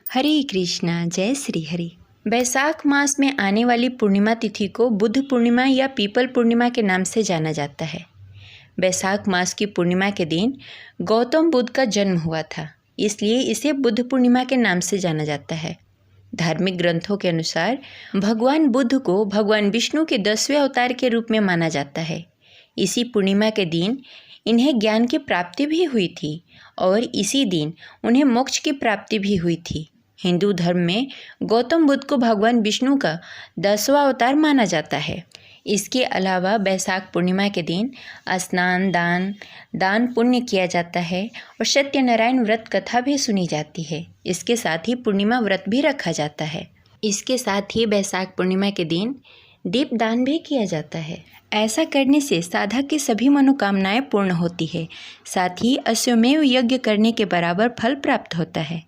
हरे कृष्णा जय श्री हरि। बैसाख मास में आने वाली पूर्णिमा तिथि को बुद्ध पूर्णिमा या पीपल पूर्णिमा के नाम से जाना जाता है। बैसाख मास की पूर्णिमा के दिन गौतम बुद्ध का जन्म हुआ था, इसलिए इसे बुद्ध पूर्णिमा के नाम से जाना जाता है। धार्मिक ग्रंथों के अनुसार भगवान बुद्ध को भगवान विष्णु के 10वें अवतार के रूप में माना जाता है। इसी पूर्णिमा के दिन इन्हें ज्ञान की प्राप्ति भी हुई थी और इसी दिन उन्हें मोक्ष की प्राप्ति भी हुई थी। हिंदू धर्म में गौतम बुद्ध को भगवान विष्णु का 10वां अवतार माना जाता है। इसके अलावा बैसाख पूर्णिमा के दिन स्नान दान पुण्य किया जाता है और सत्यनारायण व्रत कथा भी सुनी जाती है। इसके साथ ही पूर्णिमा व्रत भी रखा जाता है। इसके साथ ही बैसाख पूर्णिमा के दिन दीप दान भी किया जाता है। ऐसा करने से साधक की सभी मनोकामनाएं पूर्ण होती है, साथ ही अश्वमेव यज्ञ करने के बराबर फल प्राप्त होता है।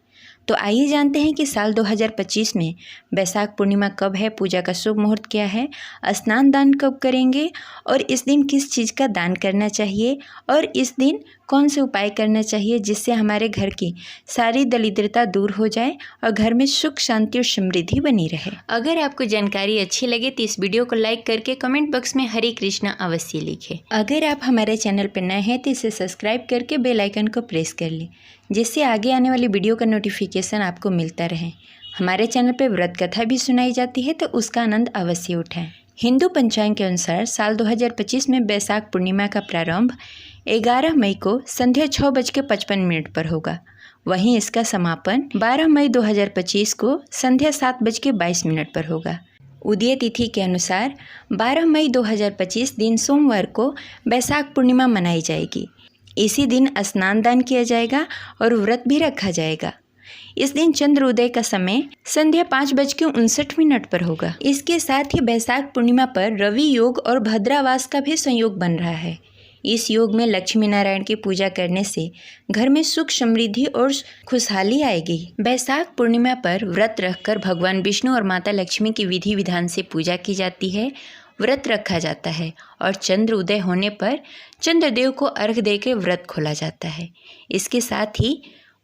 तो आइए जानते हैं कि साल 2025 में बैसाख पूर्णिमा कब है, पूजा का शुभ मुहूर्त क्या है, स्नान दान कब करेंगे और इस दिन किस चीज़ का दान करना चाहिए और इस दिन कौन से उपाय करना चाहिए जिससे हमारे घर की सारी दरिद्रता दूर हो जाए और घर में सुख शांति और समृद्धि बनी रहे। अगर आपको जानकारी अच्छी लगे तो इस वीडियो को लाइक करके कमेंट बॉक्स में हरे कृष्णा अवश्य लिखें। अगर आप हमारे चैनल पर नए हैं तो इसे सब्सक्राइब करके बेल आइकन को प्रेस कर लें, जिससे आगे आने वाली वीडियो का नोटिफिकेशन आपको मिलता रहे। हमारे चैनल पर व्रत कथा भी सुनाई जाती है, तो उसका आनंद अवश्य उठाएं। हिंदू पंचांग के अनुसार साल 2025 में बैसाख पूर्णिमा का प्रारंभ 11 मई को संध्या 6:55 पर होगा। वहीं इसका समापन 12 मई 2025 को संध्या 7:22 पर होगा। उदय तिथि के अनुसार 12 मई 2025 दिन सोमवार को बैसाख पूर्णिमा मनाई जाएगी। इसी दिन स्नान दान किया जाएगा और व्रत भी रखा जाएगा। इस दिन चंद्र उदय का समय संध्या 5:59 पर होगा। इसके साथ ही बैसाख पूर्णिमा पर रवि योग और भद्रावास का भी संयोग बन रहा है। इस योग में लक्ष्मी नारायण की पूजा करने से घर में सुख समृद्धि और खुशहाली आएगी। बैसाख पूर्णिमा पर व्रत रखकर भगवान विष्णु और माता लक्ष्मी की विधि विधान से पूजा की जाती है, व्रत रखा जाता है और चंद्र उदय होने पर चंद्रदेव को अर्घ देकर व्रत खोला जाता है। इसके साथ ही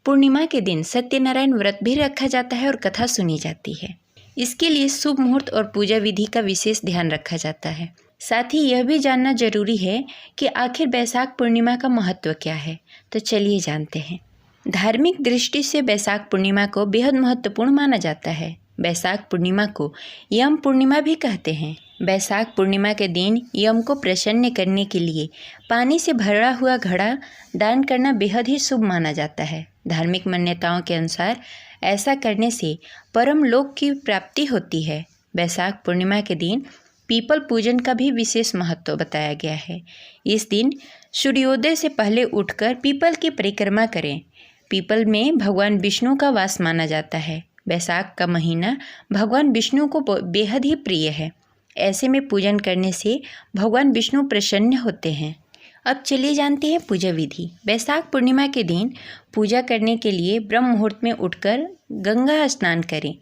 पूर्णिमा के दिन सत्यनारायण व्रत भी रखा जाता है और कथा सुनी जाती है। इसके लिए शुभ मुहूर्त और पूजा विधि का विशेष ध्यान रखा जाता है। साथ ही यह भी जानना जरूरी है कि आखिर बैसाख पूर्णिमा का महत्व क्या है, तो चलिए जानते हैं। धार्मिक दृष्टि से बैसाख पूर्णिमा को बेहद महत्वपूर्ण माना जाता है। बैसाख पूर्णिमा को यम पूर्णिमा भी कहते हैं। बैसाख पूर्णिमा के दिन यम को प्रसन्न करने के लिए पानी से भरा हुआ घड़ा दान करना बेहद ही शुभ माना जाता है। धार्मिक मान्यताओं के अनुसार ऐसा करने से परम लोक की प्राप्ति होती है। बैसाख पूर्णिमा के दिन पीपल पूजन का भी विशेष महत्व बताया गया है। इस दिन सूर्योदय से पहले उठकर पीपल की परिक्रमा करें। पीपल में भगवान विष्णु का वास माना जाता है। बैसाख का महीना भगवान विष्णु को बेहद ही प्रिय है। ऐसे में पूजन करने से भगवान विष्णु प्रसन्न होते हैं। अब चलिए जानते हैं पूजा विधि। बैसाख पूर्णिमा के दिन पूजा करने के लिए ब्रह्म मुहूर्त में उठकर गंगा स्नान करें।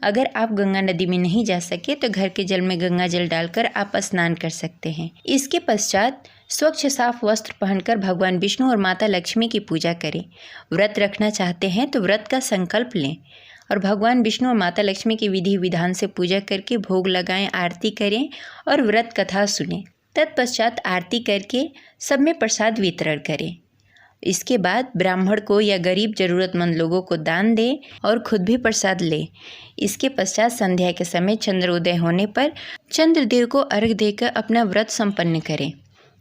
अगर आप गंगा नदी में नहीं जा सके तो घर के जल में गंगा जल डालकर आप स्नान कर सकते हैं। इसके पश्चात स्वच्छ साफ वस्त्र पहनकर भगवान विष्णु और माता लक्ष्मी की पूजा करें। व्रत रखना चाहते हैं तो व्रत का संकल्प लें और भगवान विष्णु और माता लक्ष्मी की विधि विधान से पूजा करके भोग लगाएं, आरती करें और व्रत कथा सुनें। तत्पश्चात आरती करके सब में प्रसाद वितरण करें। इसके बाद ब्राह्मण को या गरीब जरूरतमंद लोगों को दान दें और खुद भी प्रसाद लें। इसके पश्चात संध्या के समय चंद्रोदय होने पर चंद्रदेव को अर्घ देकर अपना व्रत संपन्न करें।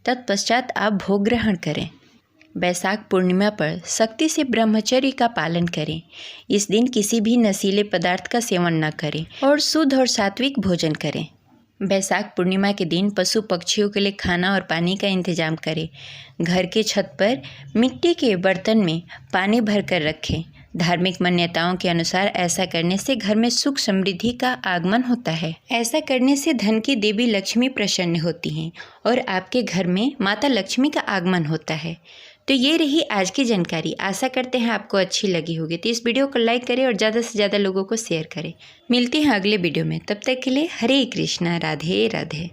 तत्पश्चात आप भोग ग्रहण करें। बैसाख पूर्णिमा पर सख्ती से ब्रह्मचर्य का पालन करें। इस दिन किसी भी नशीले पदार्थ का सेवन न करें और शुद्ध और सात्विक भोजन करें। बैसाख पूर्णिमा के दिन पशु पक्षियों के लिए खाना और पानी का इंतजाम करें। घर के छत पर मिट्टी के बर्तन में पानी भरकर रखें। धार्मिक मान्यताओं के अनुसार ऐसा करने से घर में सुख समृद्धि का आगमन होता है। ऐसा करने से धन की देवी लक्ष्मी प्रसन्न होती हैं और आपके घर में माता लक्ष्मी का आगमन होता है। तो ये रही आज की जानकारी। आशा करते हैं आपको अच्छी लगी होगी। तो इस वीडियो को लाइक करें और ज़्यादा से ज़्यादा लोगों को शेयर करें। मिलते हैं अगले वीडियो में, तब तक के लिए हरे कृष्णा, राधे राधे।